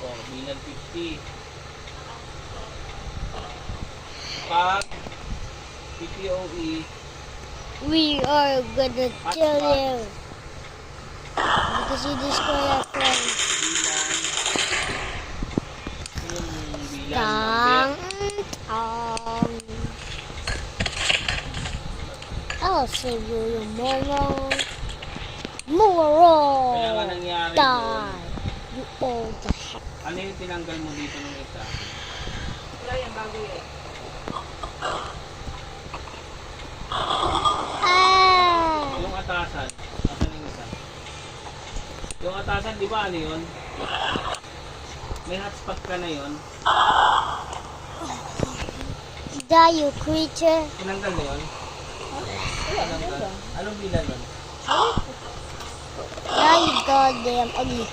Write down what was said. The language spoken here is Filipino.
Oh, bilang 50. Pag PPOE, We are gonna kill you. Because you destroy our friend. bilang number. Tang. I'll save you, you moron. Moron. Kaya nga nangyari Die. doon, You all the heck. ano yung tinanggal mo dito nung isa? Wala yan, bago yan. Ah. Yung atasan, asan yung isa? Yung atasan, di ba ano yun? May hotspot ka na yun. Die, you creature. Tinanggal na yun? Wala, Tinanggal. wala. Anong bilang nun? Die, you goddamn ugly